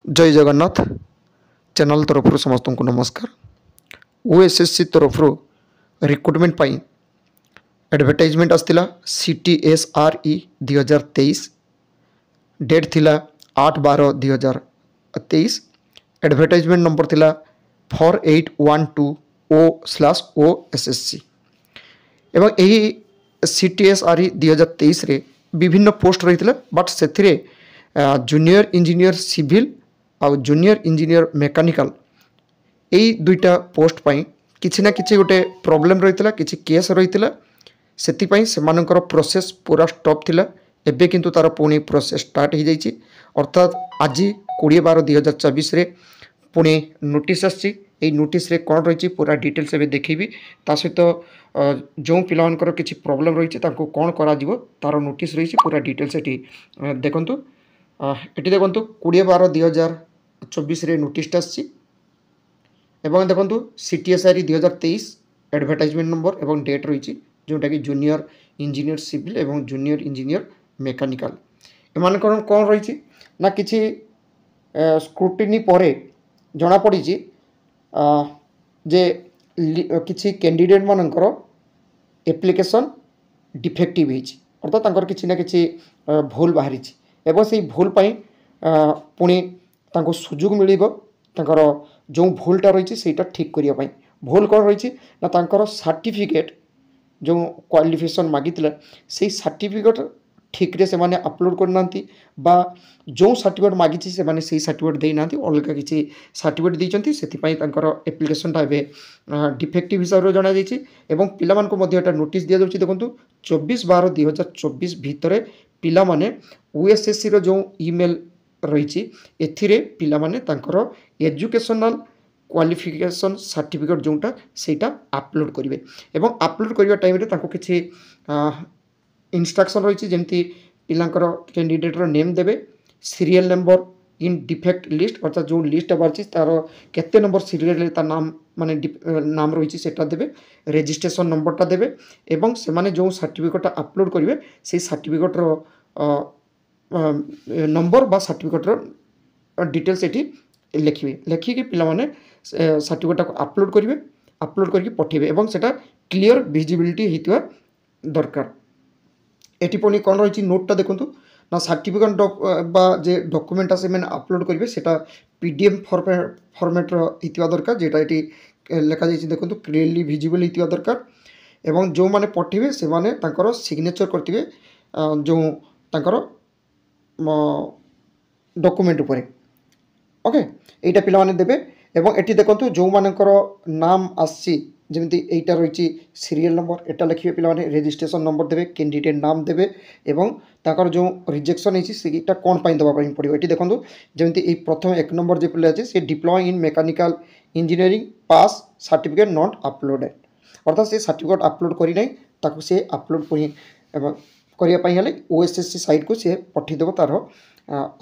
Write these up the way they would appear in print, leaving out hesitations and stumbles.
जय जगन्नाथ चैनल तरफ समस्त को नमस्कार। ओएसएससी तरफ रिक्रुटमेंट पाई एडवर्टाइजमेंट आसला CTSRE 2023 डेट थिला 8/12/2023 एडवर्टाइजमेंट नंबर थिला 4812O/OSSC एवं यही CTSRE 2023 रे विभिन्न पोस्ट रही बट से जूनियर इंजीनियर सिविल आ जूनियर इंजीनियर मेकानिकल यही दुईटा पोस्ट पाई किसी ना किसी गोटे प्रॉब्लम रही किसी केस रही से प्रोसेस पूरा स्टॉप थिला एबे किंतु तार पुणी प्रोसेस स्टार्ट हो जाइए अर्थात आज 20/12/2024 रे पुणी नोटिस आसी नोटिस रे कौन रही पूरा डिटेल्स एवं देखी ता सहित जो पिलांकर किसी प्रॉब्लम रही कौन करा तार नोटिस रही पूरा डिटेल्स ये देखु ये देखु 20/12/2024 रे नोटिस आसी देखु CTSRE 2023 एडवर्टाइजमेंट नंबर एवं डेट रही जोटा कि जूनियर इंजीनियर सिविल एवं जूनियर इंजीनियर मेकानिकल एम कौन रही ना किसी स्क्रूटिनी पर जना पड़ी जे किसी कैंडिडेट मानकर एप्लिकेशन डिफेक्टिव अर्थात किसी ना किसी भूल बाहरी एवं से भूल पाई पुणी सुजोग मिल जो भूलटा रही है ठीक करने भूल कौन रही ना सर्टिफिकेट जो क्वालिफिकेशन मागी से सर्टिफिकेट ठीक रे से माने अपलोड करना बा जो सर्टिफिकेट मागी से माने से सर्टिफिकेट देना अलग किसी सर्टिफिकेट देते से एप्लिकेशनटा डिफेक्टिव हिसाब से जना जाइए एवं पिला नोटिस दि जाऊँगी देखो 24/12/2024 भितर पिला माने ओएसएससी रो जो ईमेल रही एथिरे पिला माने एजुकेशनल क्वालिफिकेशन सर्टिफिकेट जोटा सेटा अपलोड करेंगे एवं अपलोड करने टाइम किसी इंस्ट्रक्शन रही जमी पिलांकर कैंडिडेटर नेम देवे serial number in defect list अर्थात जो लिस्ट बाहरी तार केते नंबर सीरियल नाम माने नाम रही सेटा देवे रजिस्ट्रेशन नंबरटा देवे एवं से माने जो सर्टिफिकेट अपलोड करेंगे से सर्टिफिकेटर नंबर बा सर्टिफिकेटर डिटेल्स ये लिखे लिखिकी पिलाने सर्टिफिकेट को अपलोड करेंगे अपलोड करके पठेबे एवं सेटा क्लियर विजिबिलिटी होता दरकार। एटी पुणी कौन रही नोटा देखूँ ना सर्टिफिकेट बा जे डॉक्यूमेंट से मैंने अपलोड करेंगे सेटा PDF फॉर्मेट होता दरकार जेटा ये लिखा जाइए देखो क्लियरली विजिबल होता दरकार एवं जो मैंने पठेबे से माने तांकर सिग्नेचर करथिबे जो तांकर डॉक्यूमेंट उपरे ओके एटा पिला माने देबे एवं एटी देखो जो मानकर नाम आसी जमी यहीटा रही सीरियल नंबर एटा लिखे पे रजिस्ट्रेशन नंबर देवे कैंडिडेट नाम देवे एवं ताकर जो रिजेक्शन होता कौन देवाई पड़ो ये देखो जमी प्रथम 1 नंबर जो पिला अच्छे से diploma in mechanical engineering pass certificate not uploaded अर्थात से सर्टिफिकेट अपलोड करना से अपलोड करने ओएसएससी साइट को सी पठेदेव तार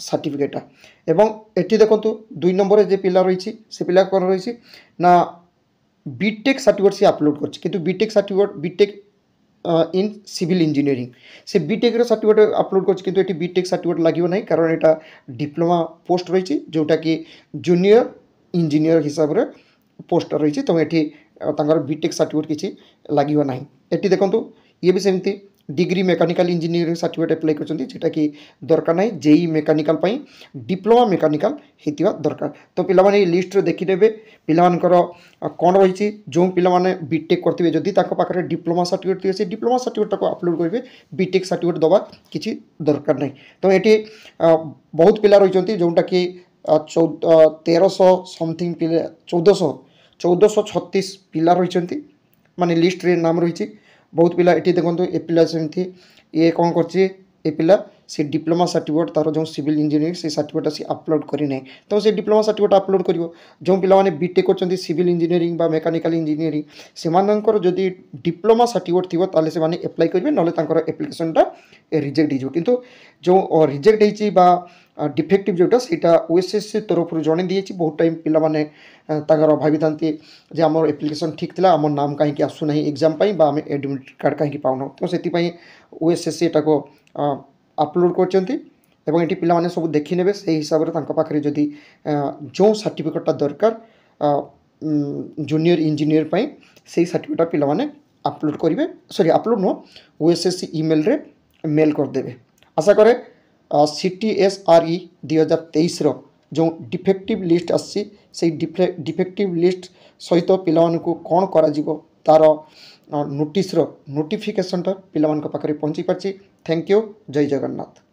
सर्टिफिकेटा एवं ये देखो 2 नंबर जो पिला रही से पिला कौन रही ना बीटेक सर्टिफिकेट से अपलोड कर BTech certificate BTech in civil engineering से बीटेक सर्टिफिकेट अपलोड कर बीटेक सर्टिफिकेट लगे ना कारण यहाँ डिप्लोमा पोस्ट रही जोटा कि जूनियर इंजीनियर हिसाब से पोस्ट रही तो ये बीटेक सर्टिफिकेट किसी लगे ना ये देखो ये भी सेमती degree mechanical engineering certificate apply करटा कि दरकार ना जेई मेकानिकल डिप्लोमा मेकानिकल होता दरकार तो पिलाने लिस्ट देखीदेवे पिलांकर कौन रही जो पिलाने बीटेक करते जदि पाखे डिप्लोमा सर्टिफिकेट थी से डिप्लोमा सर्टिफिकेट को अपलोड करेंगे बीटेक सर्टिफिकेट दवा किसी दरकार नहीं तो ये बहुत पिला रही जोटा कि 1300 समथिंग पिला 1436 पिला रही माने लिस्ट रे नाम रही बहुत पिला ये देखो ए पिला सेमती ये कौन कर पिला से डिप्लोमा सर्टिफिकेट तार जो सिविल इंजीनियरिंग से सर्टिफिकेट से अपलोड करना तो से डिप्लोमा सर्टिफिकेट अपलोड कर जो पिलाने बीटेक कर सिविल इंजीनियरिंग बा मेकानिकल इंजीनियरिंग से जदि डिप्लोमा सर्टिफिकेट थी ताले से माने अप्लाई करेंगे ना एप्लिकेशनटा रिजेक्ट हो किंतु जो रिजेक्ट होती डिफेक्टिव जोटा से ओएसएससी तरफ जन दी बहुत टाइम पिला माने भावी था आम एप्लिकेशन ठीक था आम नाम कहीं आसूना एग्जाम आम एडमिट कार्ड कहीं पाऊना तो से ओएसएससी एटा को अपलोड कर এবং এটি পিলাମାନେ ସବୁ ଦେଖିନେବେ ସେଇ ହିସାବରେ ତାଙ୍କ ପାଖରେ ଯଦି ଯେଉଁ ସାର୍ଟିଫିକେଟଟା ଦରକାର ଜୁନିୟର ଇଞ୍ଜିନିୟର ପାଇଁ ସେଇ ସାର୍ଟିଫିକେଟଟା ପିଲାମାନେ अपलोड करेंगे सॉरी अपलोड नुह ओएसएससी ईमेल रे मेल करदे। आशा करे CTSRE 2023 जो डिफेक्टिव लिस्ट आसी डिफेक्टिव लिस्ट सहित पिलामान को कौन करा तार नोटिस नोटिफिकेशनटा पिलामान पाखे पहुँची पार्ची। Thank you. जय जगन्नाथ।